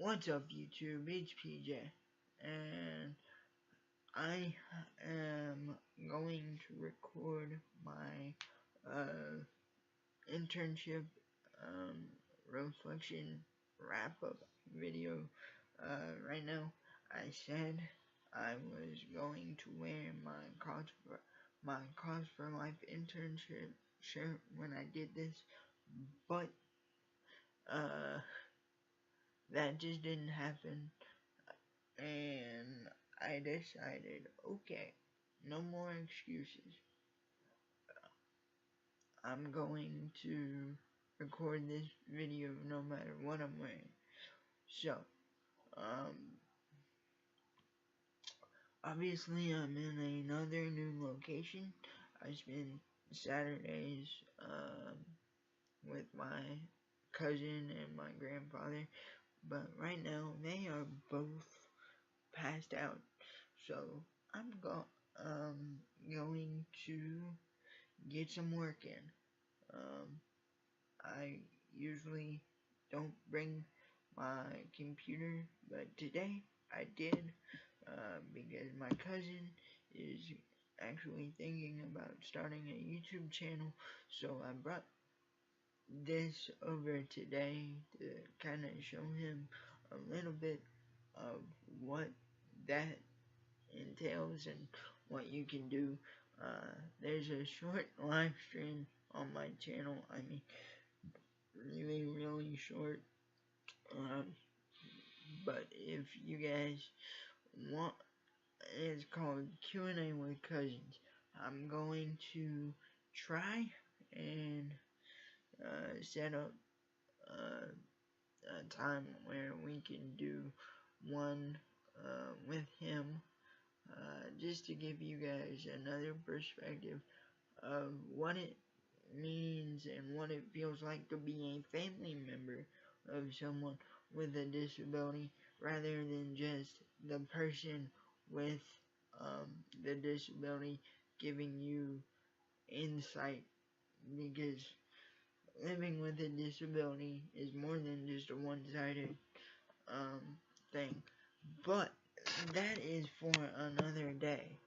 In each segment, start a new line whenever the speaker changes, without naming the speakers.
What's up, YouTube? It's PJ, and I am going to record my internship reflection wrap-up video right now. I said I was going to wear my Cause for Life internship shirt when I did this, but that just didn't happen. And I decided, okay, no more excuses. I'm going to record this video no matter what I'm wearing. So, um, obviously I'm in another new location. I spend Saturdays, with my cousin and my grandfather, but right now they are both passed out. So, I'm going to get some work in. I usually don't bring my computer, but today I did, because my cousin is actually thinking about starting a YouTube channel, so I brought this over today to kind of show him a little bit of what that entails and what you can do. There's a short live stream on my channel. I mean, really short. But if you guys want, it's called Q&A with Cousins. I'm going to try and set up a time where we can do one with him, just to give you guys another perspective of what it means and what it feels like to be a family member of someone with a disability rather than just the person with the disability giving you insight, because living with a disability is more than just a one-sided thing. But that is for another day.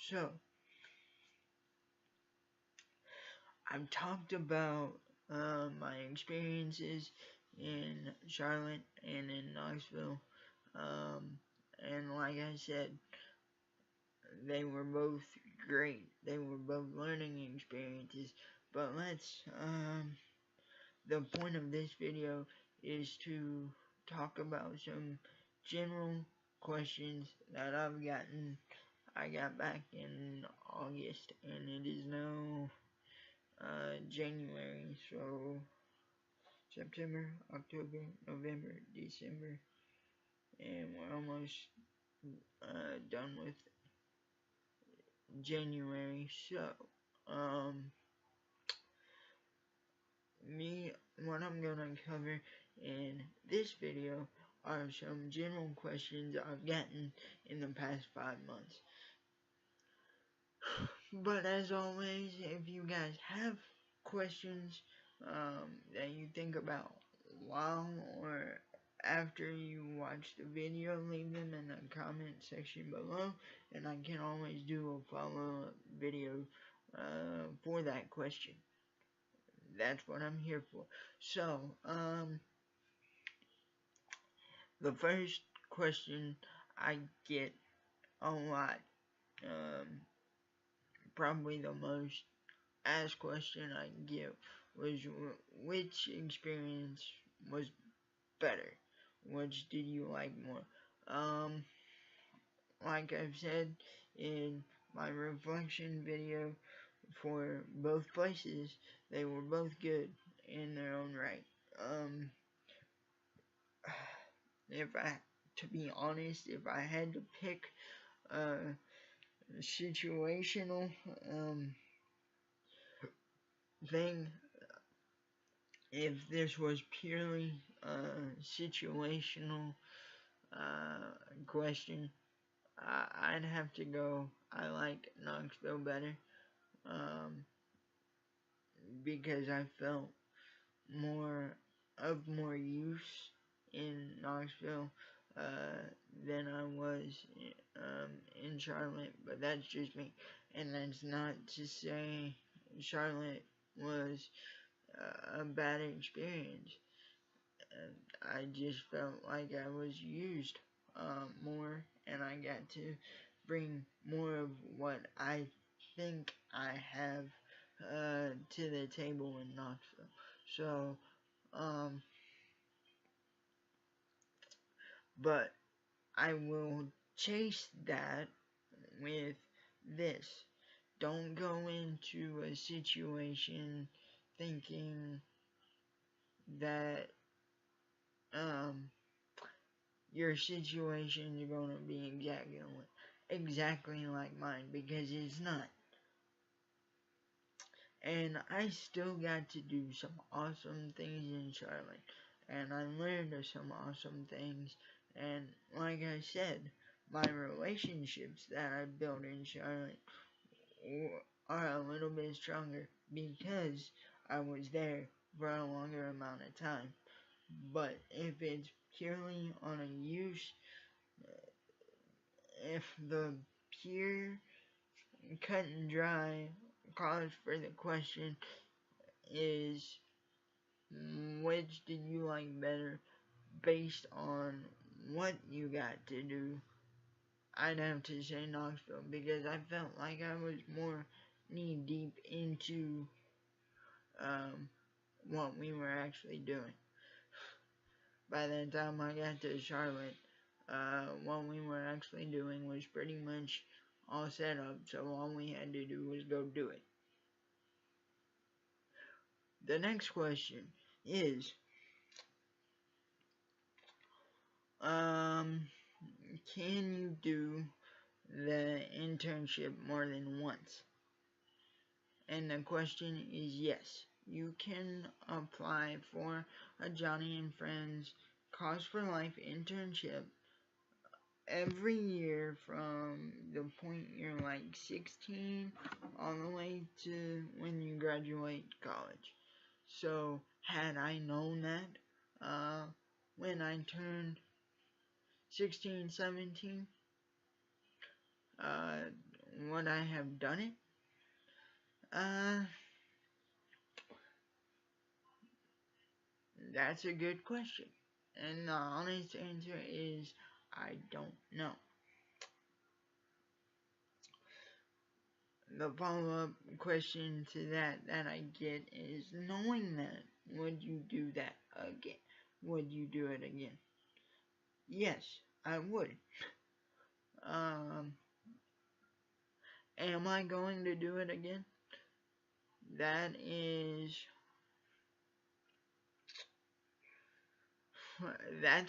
So, I've talked about my experiences in Charlotte and in Knoxville, and like I said, they were both great. They were both learning experiences. But the point of this video is to talk about some general questions that I got back in August, and it is now January, so September, October, November, December, and we're almost done with January. So, what I'm gonna cover in this video are some general questions I've gotten in the past 5 months. But as always, if you guys have questions that you think about while or after you watch the video, leave them in the comment section below, and I can always do a follow-up video for that question. That's what I'm here for. So, the first question I get a lot, probably the most asked question I get was, which experience was better? Which did you like more? Like I've said in my reflection video, for both places, they were both good in their own right. To be honest, if I had to pick a situational thing, if this was purely a situational question, I'd have to go, I like Knoxville better, because I felt more use in Knoxville than I was in Charlotte, but that's just me. And that's not to say Charlotte was a bad experience. I just felt like I was used more, and I got to bring more of what I think I have to the table in Knoxville. So, um, but I will chase that with this. Don't go into a situation thinking that um, your situation is going to be exactly like mine, because it's not. And I still got to do some awesome things in Charlotte, and I learned some awesome things. And like I said, my relationships that I built in Charlotte are a little bit stronger because I was there for a longer amount of time. But if it's purely on a use, if the pure, cut and dry cause for the question is which did you like better based on what you got to do, I'd have to say Knoxville, because I felt like I was more knee deep into um, what we were actually doing. By the time I got to Charlotte, what we were actually doing was pretty much all set up, so all we had to do was go do it. The next question is, can you do the internship more than once? And the question is yes. You can apply for a Johnny and Friends Cause for Life internship every year from the point you're like 16 all the way to when you graduate college. So, had I known that when I turned 16, 17, uh, would I have done it? That's a good question. And the honest answer is I don't know. The follow-up question to that I get is, knowing that, would you do that again? Would you do it again? Yes, I would. Am I going to do it again? That's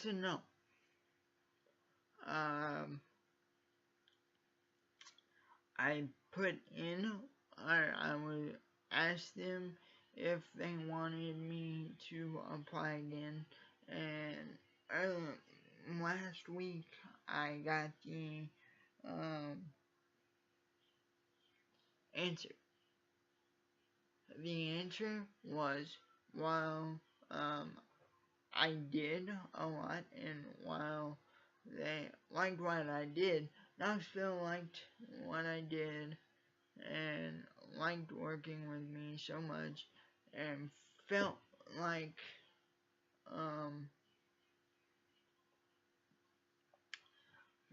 a no. I put in, or I would ask them if they wanted me to apply again, and last week I got the answer. The answer was, while I did a lot, and while they liked what I did, Knoxville liked what I did and liked working with me so much, and felt like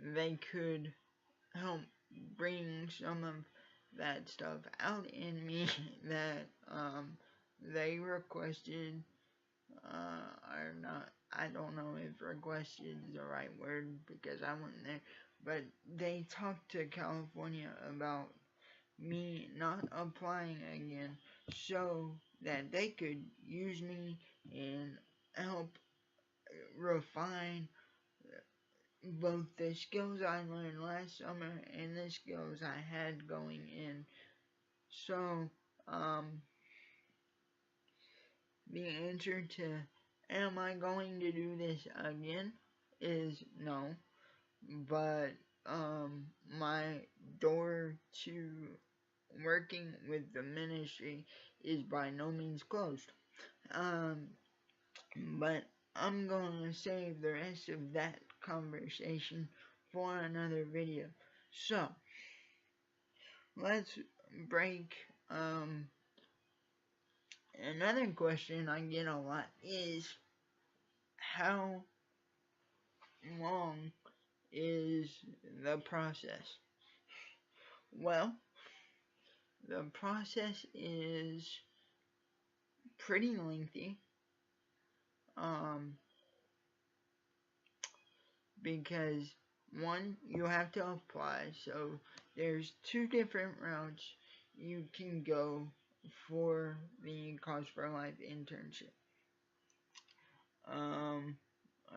they could help bring some of that stuff out in me that they requested, or not. I don't know if requested is the right word because I wasn't there, but they talked to California about me not applying again so that they could use me and help refine both the skills I learned last summer and the skills I had going in. So, the answer to am I going to do this again is no, but my door to working with the ministry is by no means closed. But I'm going to save the rest of that conversation for another video. So, let's break. Another question I get a lot is, how long is the process? Well, the process is pretty lengthy, because one, you have to apply. So there's two different routes you can go for the Cause for Life internship.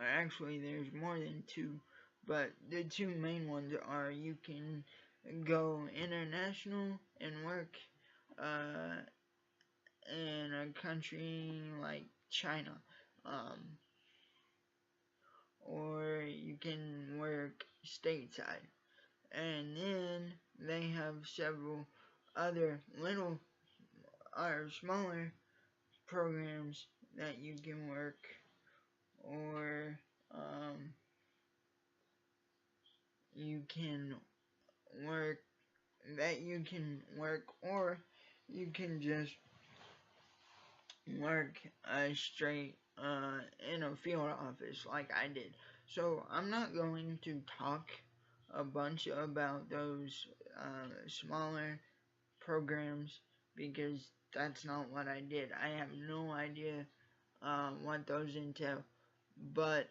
Actually, there's more than two, but the two main ones are, you can go international and work in a country like China, or you can work stateside. And then they have several other little or smaller programs that you can work, or you can work or you can just work straight in a field office like I did. So I'm not going to talk a bunch about those smaller programs, because that's not what I did. I have no idea what those entail. But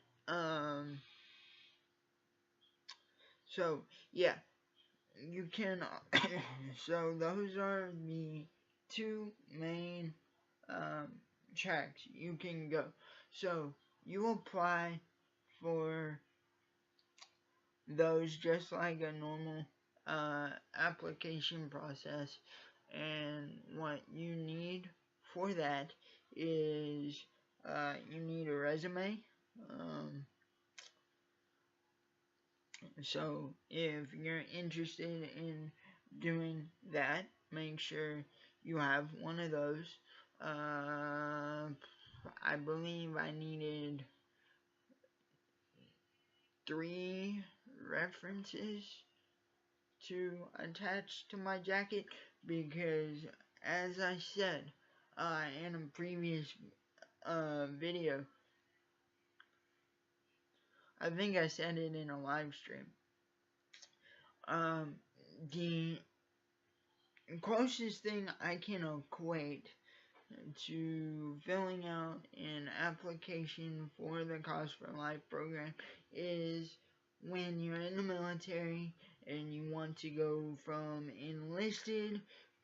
so yeah, you can. So those are the two main tracks you can go. So you apply for those just like a normal application process, and what you need for that is you need a resume. So if you're interested in doing that, make sure you have one of those. I believe I needed 3 references to attach to my jacket, because as I said in a previous video, I think I said it in a live stream, the closest thing I can equate to filling out an application for the Cause for Life program is when you're in the military and you want to go from enlisted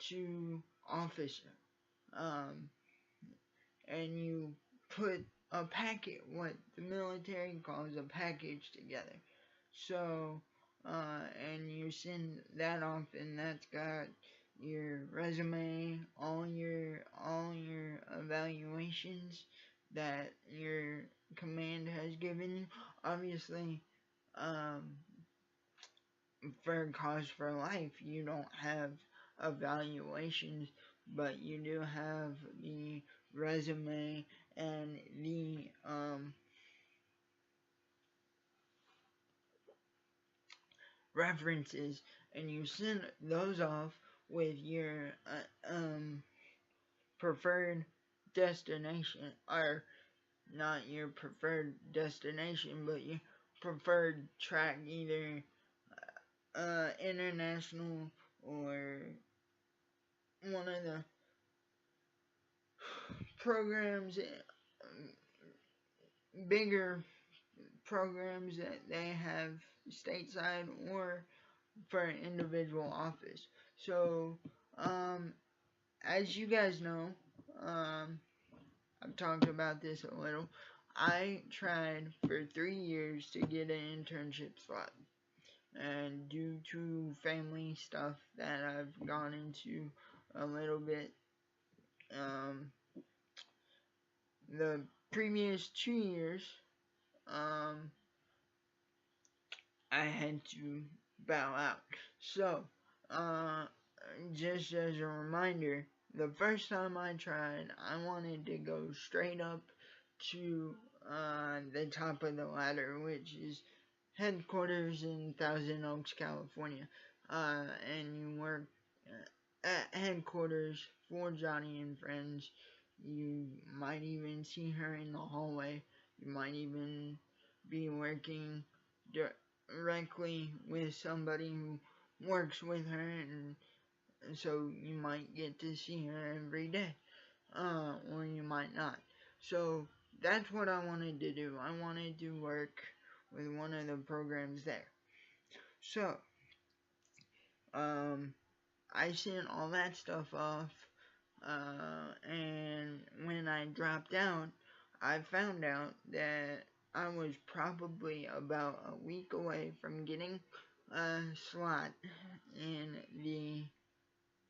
to officer. And you put a packet, what the military calls a package, together. So, and you send that off, and that's got your resume, all your evaluations that your command has given you. Obviously, for Cause for Life, you don't have evaluations, but you do have the resume and the references, and you send those off with your preferred destination, or not your preferred destination, but your preferred track, either international or one of the programs, bigger programs that they have stateside, or for an individual office. So, as you guys know, I've talked about this a little. I tried for 3 years to get an internship slot, and due to family stuff that I've gone into a little bit, the previous 2 years, I had to bow out. So, just as a reminder, the first time I tried, I wanted to go straight up to the top of the ladder, which is headquarters in Thousand Oaks, California. And you work at headquarters for Johnny and Friends. You might even see her in the hallway. You might even be working directly with somebody who works with her, and so you might get to see her every day, or you might not. So that's what I wanted to do. I wanted to work with one of the programs there. So, I sent all that stuff off, and when I dropped out, I found out that I was probably about a week away from getting a slot in the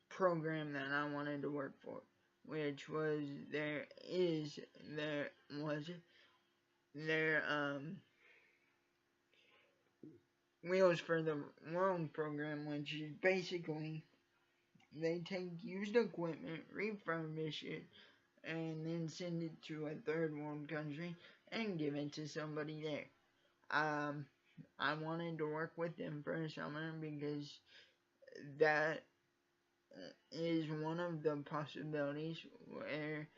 program that I wanted to work for, which was there was their Wheels for the World program, which is basically they take used equipment, refurbish it, and then send it to a third world country and give it to somebody there. I wanted to work with them for a summer because that is one of the possibilities where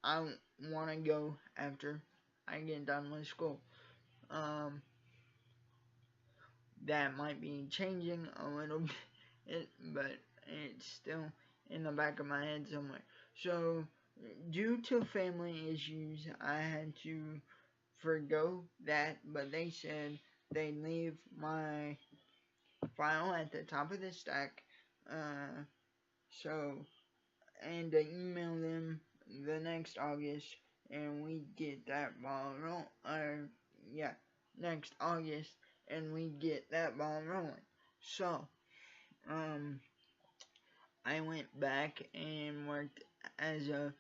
I want to go after I get done with school. Um, that might be changing a little bit, but it's still in the back of my head somewhere. So, due to family issues, I had to forgo that, but they said they'd leave my file at the top of the stack. Uh, so, and to email them the next August, and we get that ball rolling. Yeah, next August, and we get that ball rolling. So, I went back and worked as a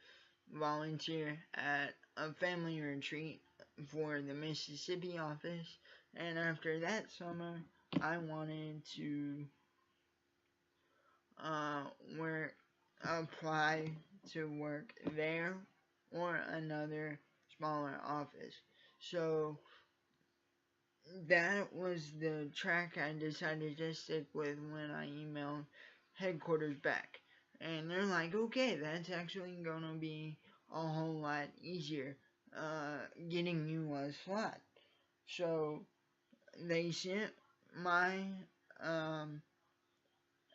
volunteer at a family retreat for the Mississippi office, and after that summer, I wanted to work, apply to work there or another smaller office. So that was the track I decided to stick with when I emailed headquarters back. And they're like, okay, that's actually gonna be a whole lot easier, getting you a slot. So they sent my,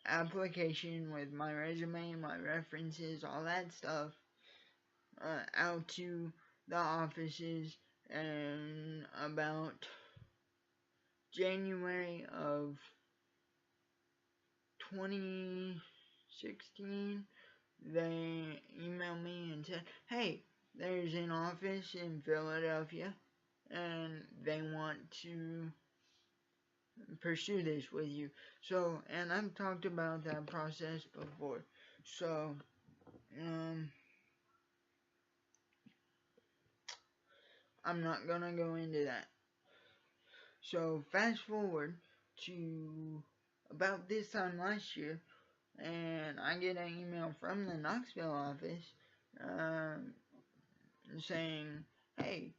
application with my resume, my references, all that stuff, out to the offices, and about January of 2016, they emailed me and said, hey, there's an office in Philadelphia, and they want to pursue this with you. So, and I've talked about that process before. So, I'm not gonna go into that. So, fast forward to about this time last year, and I get an email from the Knoxville office, saying, hey,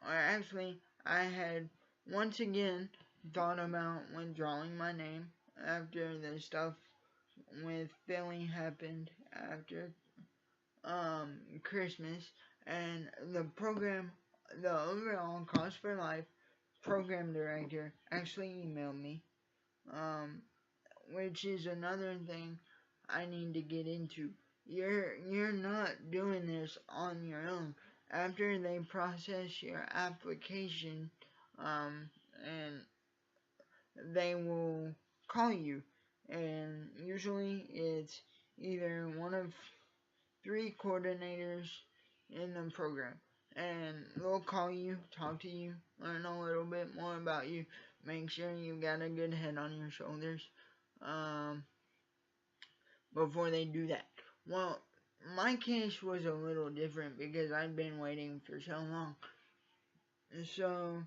or actually, I had once again thought about withdrawing my name after the stuff with Philly happened after Christmas, and the overall Cost for Life program director actually emailed me, which is another thing I need to get into. You're not doing this on your own. After they process your application, and they will call you, and usually it's either one of three coordinators in the program, and they'll call you, talk to you, learn a little bit more about you, make sure you got a good head on your shoulders, before they do that. Well, my case was a little different because I'd been waiting for so long. So,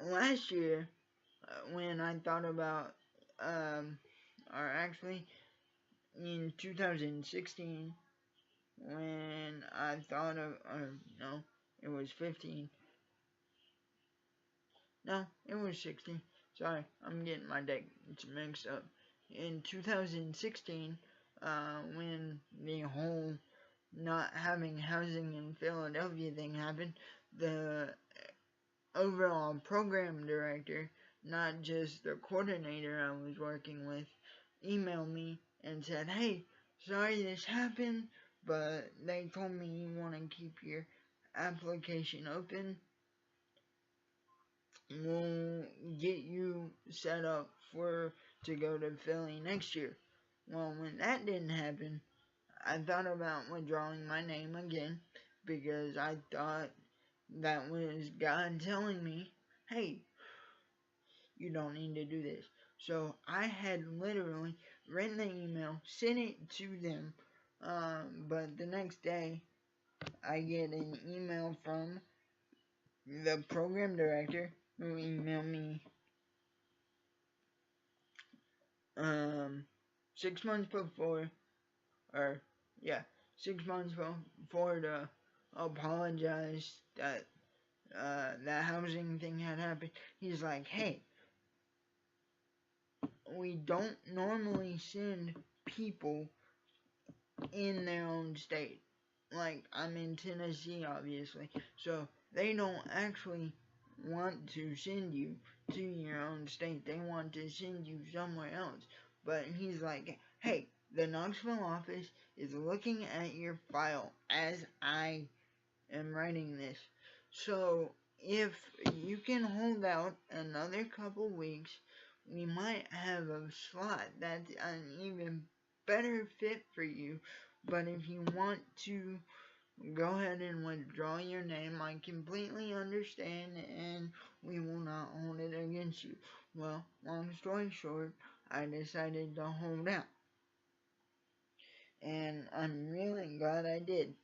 last year, when I thought about, or actually in 2016, when I thought of, or no, it was 15. No, it was 16. Sorry, I'm getting my dates mixed up. In 2016, when the whole not having housing in Philadelphia thing happened, the overall program director, not just the coordinator I was working with, emailed me and said, "Hey, sorry this happened, but they told me you want to keep your application open. We'll get you set up for to go to Philly next year." Well, when that didn't happen, I thought about withdrawing my name again because I thought that was God telling me, "Hey, you don't need to do this." So I had literally written the email, sent it to them, but the next day I get an email from the program director who emailed me 6 months before, or yeah, 6 months before to apologize that that housing thing had happened. He's like, "Hey, we don't normally send people in their own state. Like, I'm in Tennessee, obviously, so they don't actually want to send you to your own state. They want to send you somewhere else." But he's like, "Hey, the Knoxville office is looking at your file as I am writing this. So if you can hold out another couple weeks, we might have a slot that's an even better fit for you. But if you want to go ahead and withdraw your name, I completely understand and we will not hold it against you." Well, long story short, I decided to hold out. And I'm really glad I did.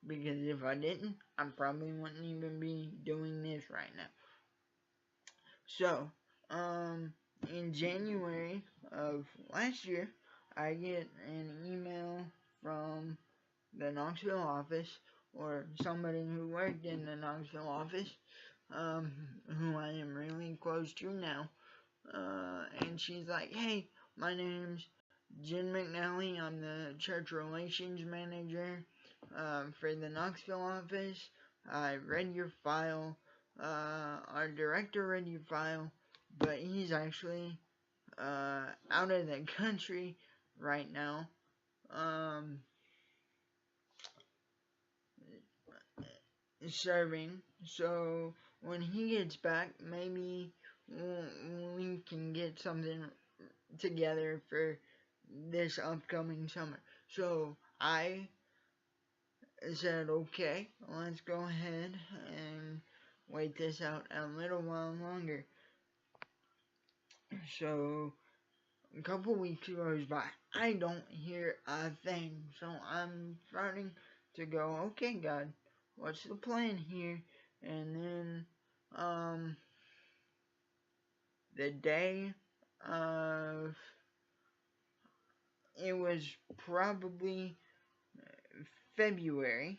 Because if I didn't, I probably wouldn't even be doing this right now. So, in January of last year, I get an email from the Knoxville office, or somebody who worked in the Knoxville office, who I am really close to now. And she's like, "Hey, my name's Jen McNally. I'm the church relations manager for the Knoxville office. I read your file. Our director read your file, but he's actually out of the country right now. Serving. So when he gets back, maybe we can get something together for this upcoming summer." So I said, "Okay, let's go ahead and wait this out a little while longer." So a couple weeks goes by. I don't hear a thing. So I'm starting to go, "Okay, God, what's the plan here?" And then the day of, it was probably February,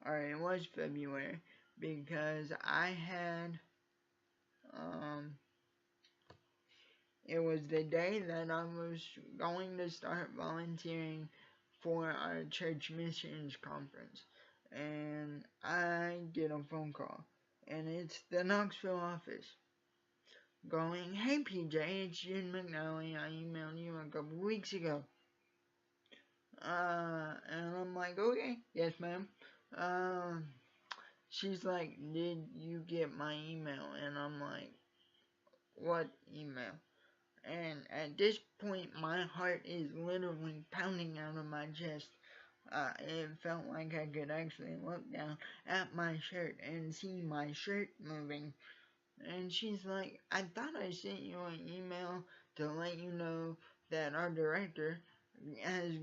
or it was February, because I had, it was the day that I was going to start volunteering for our church missions conference, and I get a phone call, and it's the Knoxville office going, "Hey PJ, it's Jen McNally. I emailed you a couple weeks ago." And I'm like, "Okay, yes ma'am." She's like, "Did you get my email?" And I'm like, "What email?" And at this point, my heart is literally pounding out of my chest. It felt like I could actually look down at my shirt and see my shirt moving. And she's like, "I thought I sent you an email to let you know that our director has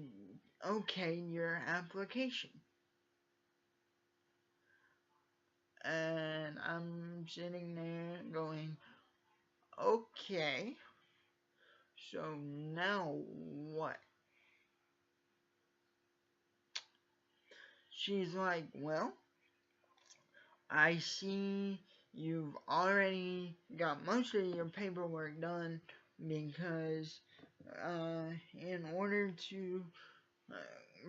okayed your application." And I'm sitting there going, "Okay, so now what?" She's like, "Well, I see you've already got most of your paperwork done because in order to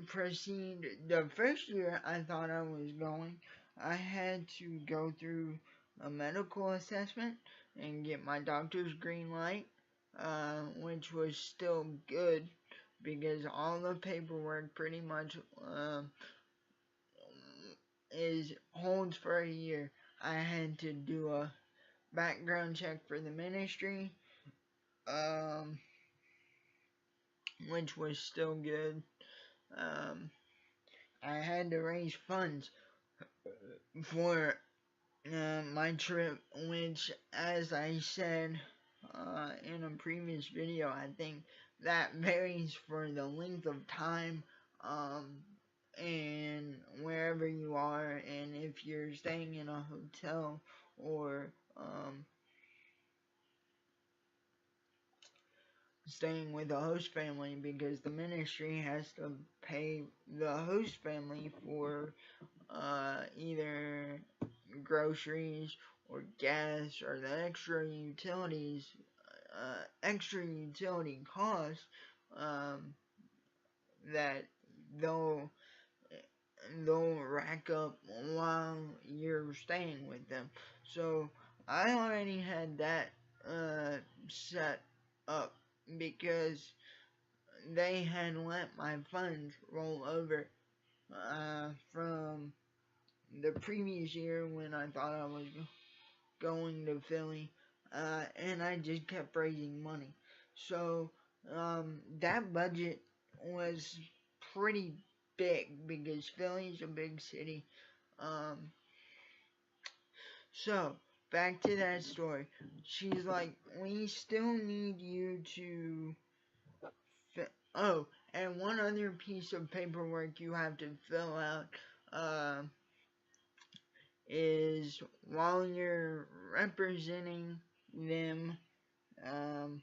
proceed the first year I thought I was going, I had to go through a medical assessment and get my doctor's green light, which was still good because all the paperwork pretty much is holds for a year. I had to do a background check for the ministry, um, which was still good. Um, I had to raise funds for my trip, which, as I said in a previous video, I think that varies for the length of time and wherever you are, and if you're staying in a hotel or staying with the host family, because the ministry has to pay the host family for either groceries or gas or the extra utility costs um, that they'll they'll rack up while you're staying with them. So I already had that set up because they had let my funds roll over from the previous year when I thought I was going to Philly, and I just kept raising money. So that budget was pretty big because Philly's a big city. Um, so back to that story. She's like, we still need you to. Oh, and one other piece of paperwork you have to fill out. Is while you're representing them, um,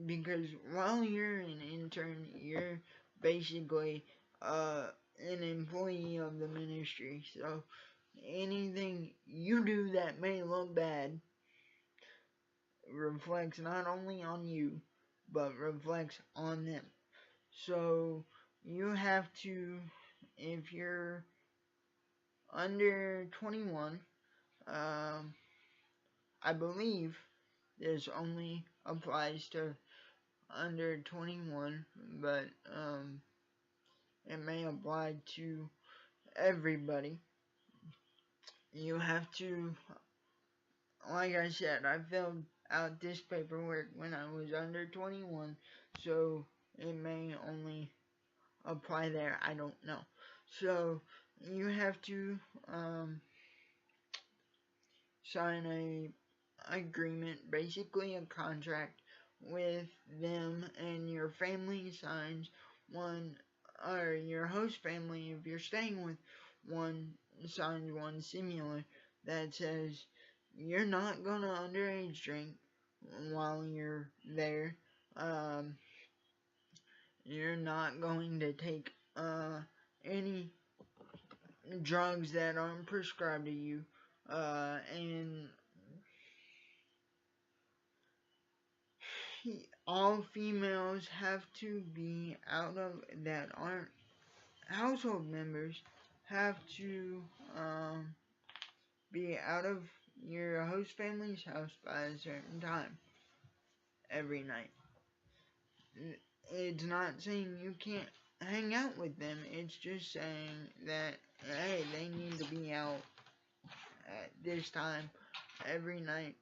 because while you're an intern, you're basically an employee of the ministry. So anything you do that may look bad reflects not only on you, but reflects on them. So you have to, if you're under 21, I believe this only applies to under 21, but it may apply to everybody. You have to, like I said, I filled out this paperwork when I was under 21, so it may only apply there. I don't know. So you have to sign a agreement, basically a contract with them, and your family signs one, or your host family, if you're staying with one, signs one similar that says you're not gonna underage drink while you're there. You're not going to take any drugs that aren't prescribed to you, and all females have to be out of that aren't household members have to be out of your host family's house by a certain time every night. It's not saying you can't hang out with them, it's just saying that, hey, they need to be out at this time every night,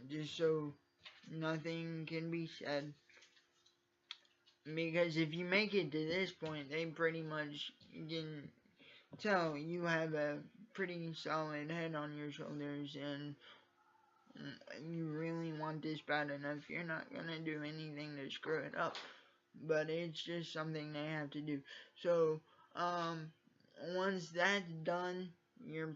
just so nothing can be said. Because if you make it to this point, they pretty much can tell you have a pretty solid head on your shoulders and you really want this bad enough. You're not gonna do anything to screw it up. But it's just something they have to do. So, once that's done, you're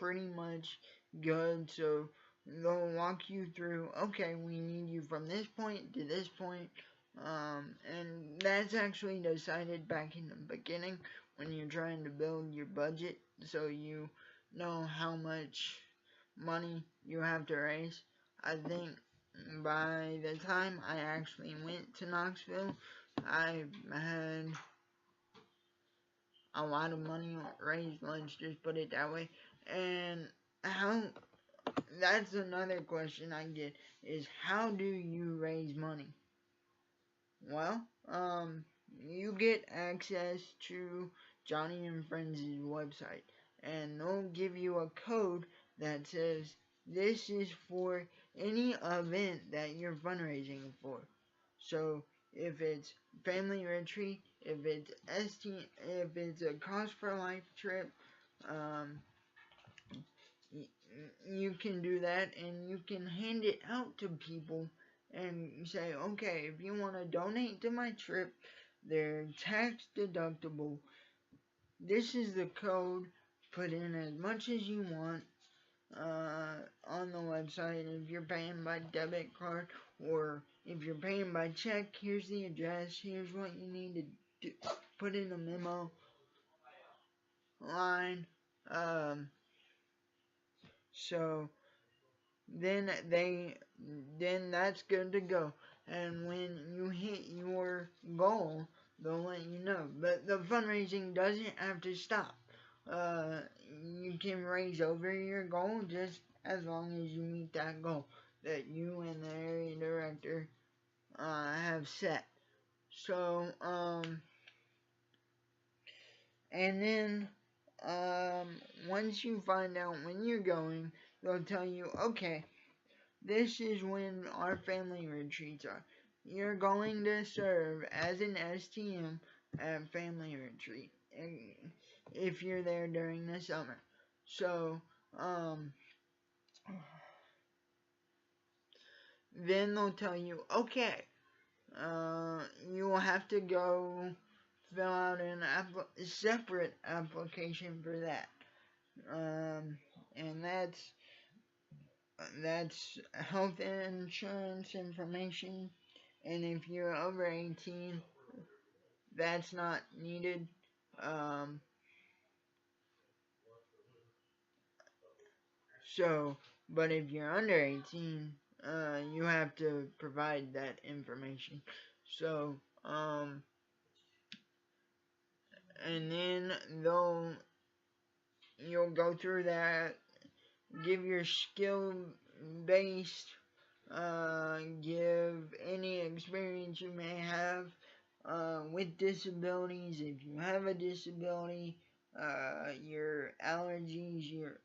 pretty much good. So they'll walk you through, okay, we need you from this point to this point. And that's actually decided back in the beginning when you're trying to build your budget so you know how much money you have to raise. I think by the time I actually went to Knoxville, I had a lot of money raised, let's just put it that way. And how, that's another question I get, is how do you raise money? Well, you get access to Johnny and Friends' website, and they'll give you a code that says this is for any event that you're fundraising for. So if it's family retreat, if it's if it's a Cause for Life trip, um, you can do that, and you can hand it out to people and say, okay, if you want to donate to my trip, they're tax deductible. This is the code. Put in as much as you want on the website. If you're paying by debit card or if you're paying by check, here's the address. Here's what you need to do. Put in a memo line. So then that's good to go. And when you hit your goal, they'll let you know. But the fundraising doesn't have to stop. You can raise over your goal just as long as you meet that goal that you and the area director have set. So, and then once you find out when you're going, they'll tell you, okay, this is when our family retreats are. You're going to serve as an STM at family retreat if you're there during the summer. So, then they'll tell you, okay, you will have to go fill out a separate application for that. And that's health insurance information, and if you're over 18, that's not needed. But if you're under 18, you have to provide that information. So, and then you'll go through that, give your skill based, give any experience you may have with disabilities, if you have a disability, your allergies, your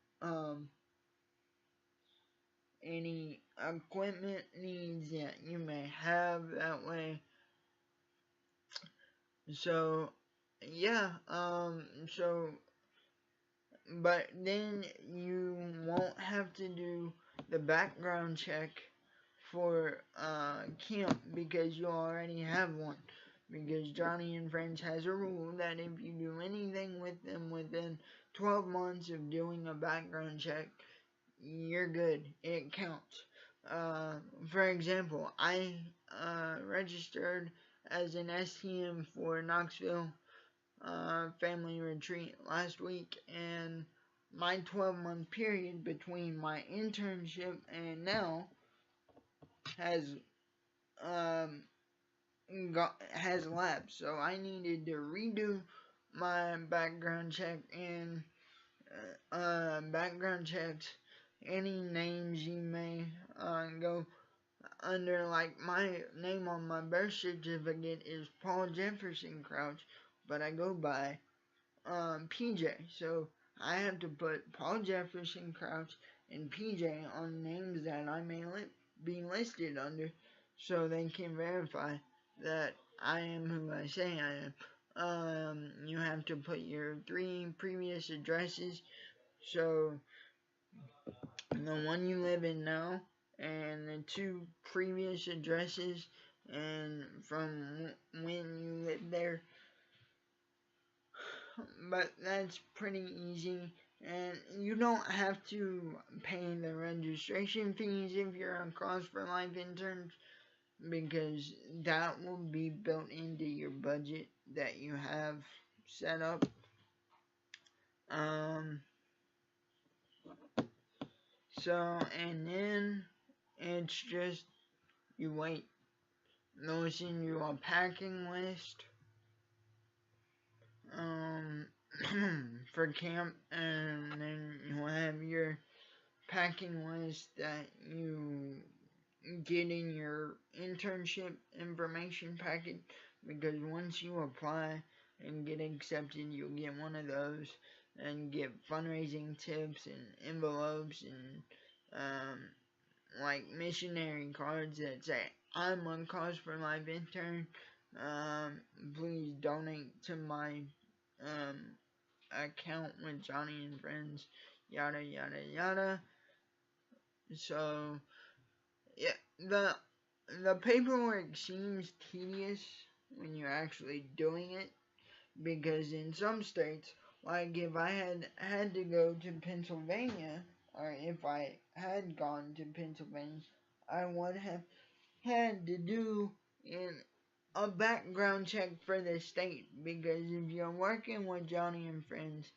any equipment needs that you may have that way. So yeah, but then you won't have to do the background check for camp because you already have one. Because Johnny and Friends has a rule that if you do anything with them within 12 months of doing a background check, you're good. It counts. For example, I registered as an STM for Knoxville family retreat last week, and my 12-month period between my internship and now has lapsed. So I needed to redo my background check and background checks any names you may go under. Like my name on my birth certificate is Paul Jefferson Crouch, but I go by PJ. So I have to put Paul Jefferson Crouch and PJ on names that I may be listed under, so they can verify that I am who I say I am. You have to put your 3 previous addresses, so the one you live in now and the 2 previous addresses and from when you lived there. But that's pretty easy, and you don't have to pay the registration fees if you're a Cause for Life intern, because that will be built into your budget that you have set up So, and then it's just you wait. They'll send you a packing list um, for camp, and then you'll have your packing list that you get in your internship information packet, because once you apply and get accepted, you'll get one of those and get fundraising tips and envelopes and like missionary cards that say I'm a Cause for Life intern. Please donate to my account with Johnny and Friends, yada yada yada. So yeah, the paperwork seems tedious when you're actually doing it, because in some states, like if I had to go to Pennsylvania, or if I had gone to Pennsylvania, I would have had to do in a background check for the state, because if you're working with Johnny and Friends,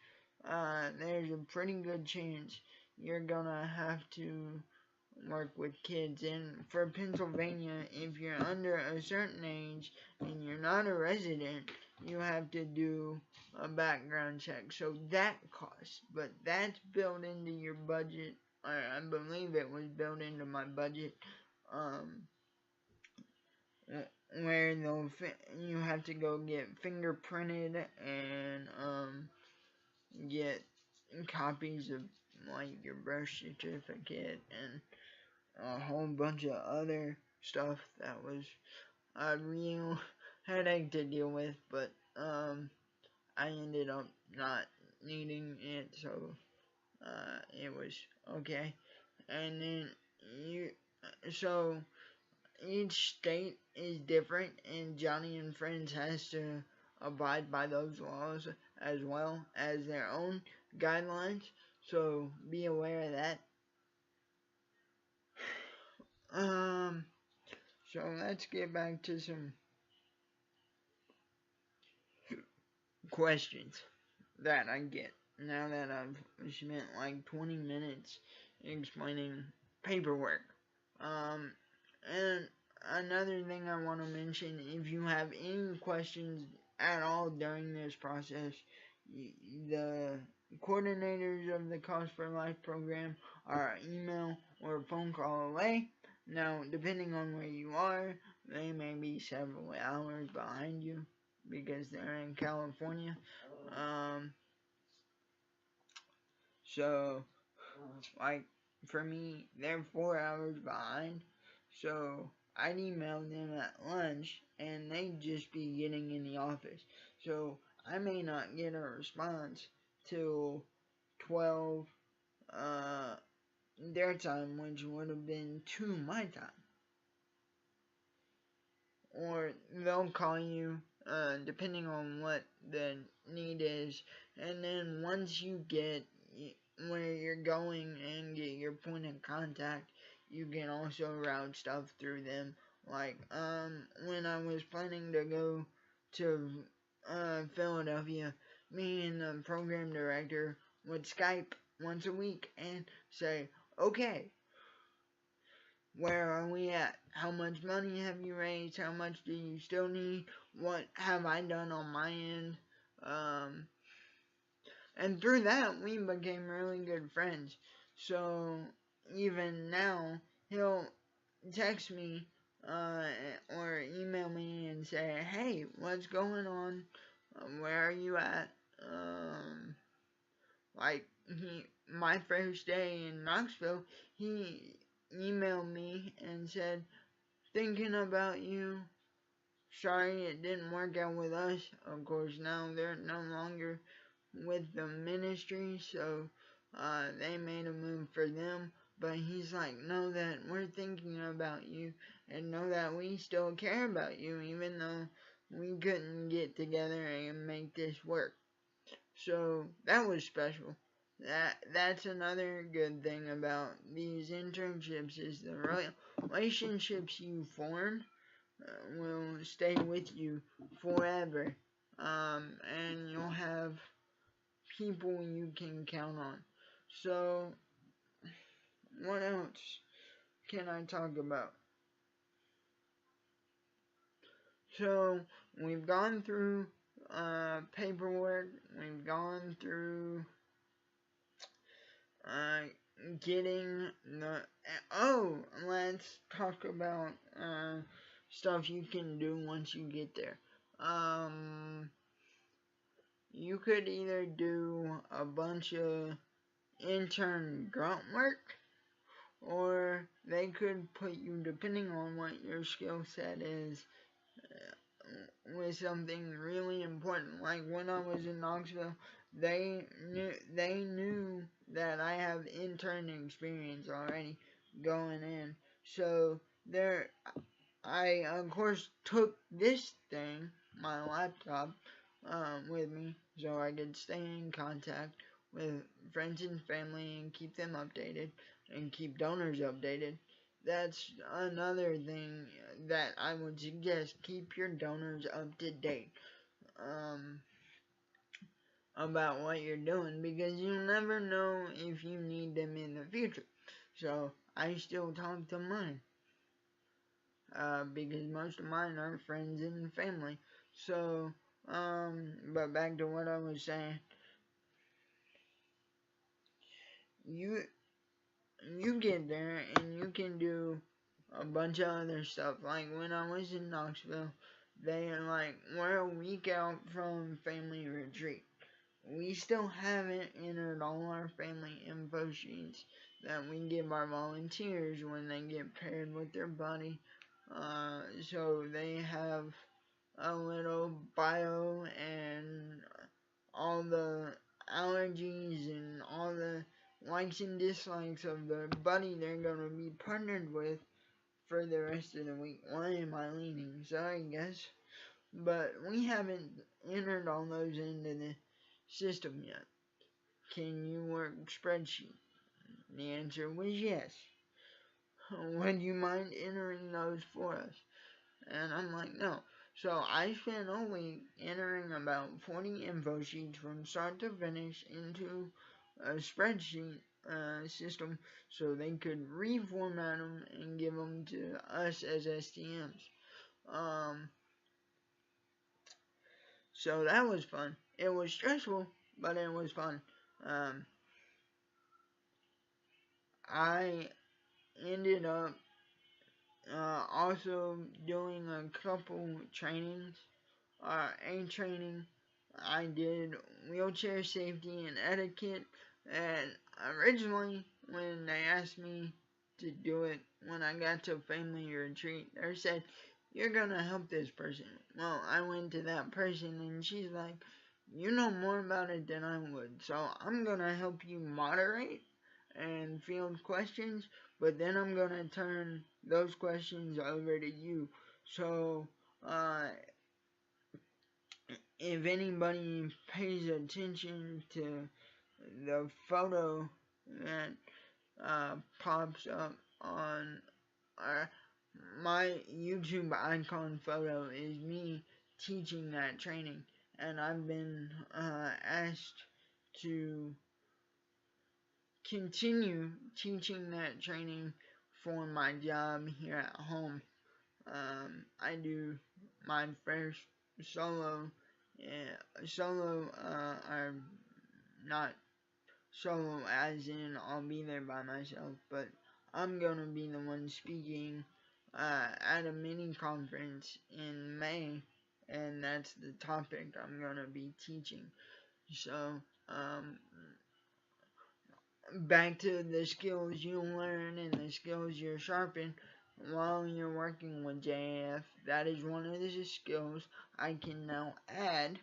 there's a pretty good chance you're gonna have to work with kids. And for Pennsylvania, if you're under a certain age and you're not a resident, you have to do a background check. So that costs, but that's built into your budget, or I believe it was built into my budget. Where you have to go get fingerprinted and get copies of like your birth certificate and a whole bunch of other stuff that was a real headache to deal with, but I ended up not needing it, so it was okay. And then so each state is different, and Johnny and Friends has to abide by those laws as well as their own guidelines, so be aware of that. So let's get back to some questions that I get now that I've spent like 20 minutes explaining paperwork. And another thing I want to mention, if you have any questions at all during this process, the coordinators of the Cause for Life program are email or phone call away. Now, depending on where you are, they may be several hours behind you because they're in California. So, like, for me, they're 4 hours behind. So, I'd email them at lunch, and they'd just be getting in the office. So, I may not get a response till 12 their time, which would have been 2 my time. Or they'll call you, depending on what the need is, and then once you get where you're going and get your point of contact, you can also route stuff through them. Like, when I was planning to go to Philadelphia, me and the program director would Skype once a week and say, okay, where are we at? How much money have you raised? How much do you still need? What have I done on my end? And through that, we became really good friends. So even now, he'll text me or email me and say, hey, what's going on? Where are you at? Like, my first day in Knoxville, he emailed me and said, thinking about you. Sorry it didn't work out with us. Of course, now they're no longer with the ministry, so they made a move for them. But he's like, know that we're thinking about you, and know that we still care about you, even though we couldn't get together and make this work. So that was special. That's another good thing about these internships, is the relationships you form will stay with you forever, and you'll have people you can count on. So what else can I talk about? So we've gone through paperwork. We've gone through uh, getting the. Oh, let's talk about stuff you can do once you get there. You could either do a bunch of intern grunt work, or they could put you, depending on what your skill set is, with something really important. Like when I was in Knoxville, they knew that I have intern experience already going in. So there, I of course took this thing, my laptop, with me so I could stay in contact with friends and family and keep them updated and keep donors updated. That's another thing that I would suggest. Keep your donors up to date um, about what you're doing, because you never know if you need them in the future. So I still talk to mine because most of mine are friends and family. So, but back to what I was saying, you you get there and you can do a bunch of other stuff. Like when I was in Knoxville, we're a week out from family retreat. We still haven't entered all our family info sheets that we give our volunteers when they get paired with their buddy. So they have a little bio and all the allergies and all the likes and dislikes of the buddy they're going to be partnered with for the rest of the week. Why am I leaning? Sorry, guys. But we haven't entered all those into the system yet. Can you work spreadsheet? The answer was yes. Would you mind entering those for us? And I'm like, no. So I spent a week entering about 40 info sheets from start to finish into a spreadsheet system so they could reformat them and give them to us as STMs. So that was fun. It was stressful, but it was fun. I ended up also doing a couple trainings. A training, I did wheelchair safety and etiquette, and originally when they asked me to do it, when I got to family retreat, they said, "You're gonna help this person." Well, I went to that person and she's like, "You know more about it than I would, so I'm gonna help you moderate and field questions, but then I'm gonna turn those questions over to you." So, if anybody pays attention to the photo that pops up on our, my YouTube icon photo is me teaching that training, and I've been asked to continue teaching that training for my job here at home. I do my first solo, or not solo as in I'll be there by myself, but I'm gonna be the one speaking at a mini conference in May, and that's the topic I'm gonna be teaching. So, back to the skills you learn and the skills you sharpen while you're working with JAF. That is one of the skills I can now add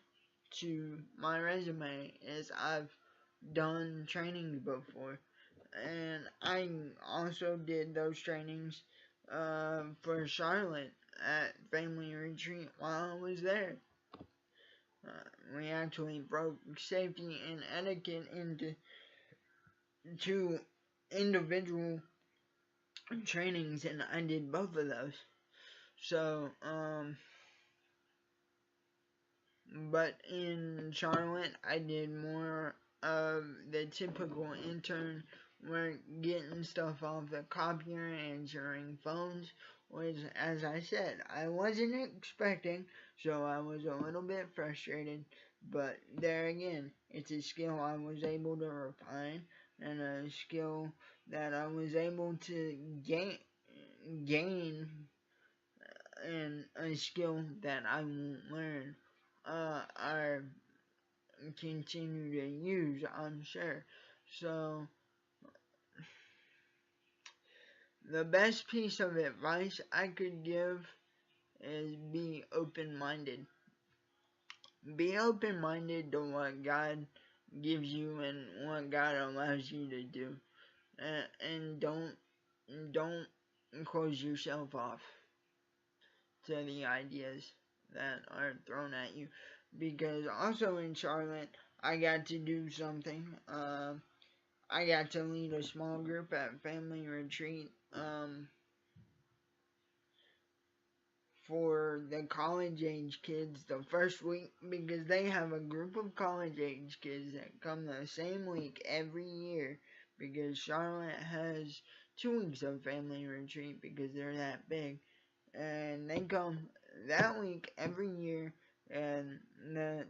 to my resume, as I've done trainings before. And I also did those trainings for Charlotte at family retreat while I was there. We actually broke safety and etiquette into two individual trainings, and I did both of those. So, but in Charlotte, I did more of the typical intern weren't getting stuff off the copier, answering phones, which, as I said, I wasn't expecting, so I was a little bit frustrated. But there again, it's a skill I was able to refine, and a skill that I was able to gain, and a skill that I won't learn, or continue to use, I'm sure. So, the best piece of advice I could give is be open minded. Be open minded to what God gives you and what God allows you to do. And don't close yourself off to the ideas that are thrown at you. Because also in Charlotte, I got to do something. I got to lead a small group at family retreat. For the college age kids the first week, because they have a group of college age kids that come the same week every year, because Charlotte has 2 weeks of family retreat because they're that big, and they come that week every year. And the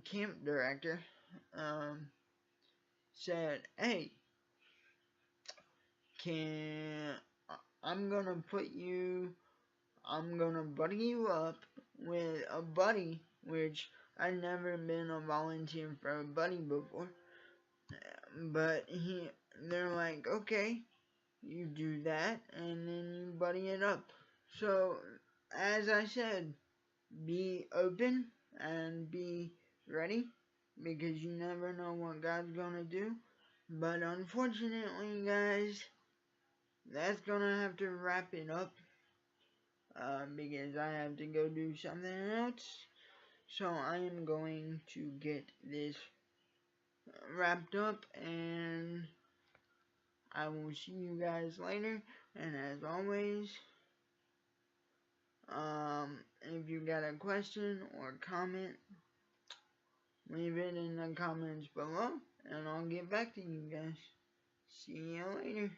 camp director, said, "Hey, can I'm gonna put you I'm gonna buddy you up with a buddy," which I'd never been a volunteer for a buddy before. But they're like, "Okay, you do that, and then you buddy it up." So, as I said, be open and be ready, because you never know what God's gonna do. But unfortunately, guys, that's gonna have to wrap it up, because I have to go do something else. So I am going to get this wrapped up, and I will see you guys later. And as always, if you got a question or comment, leave it in the comments below, and I'll get back to you guys. See you later.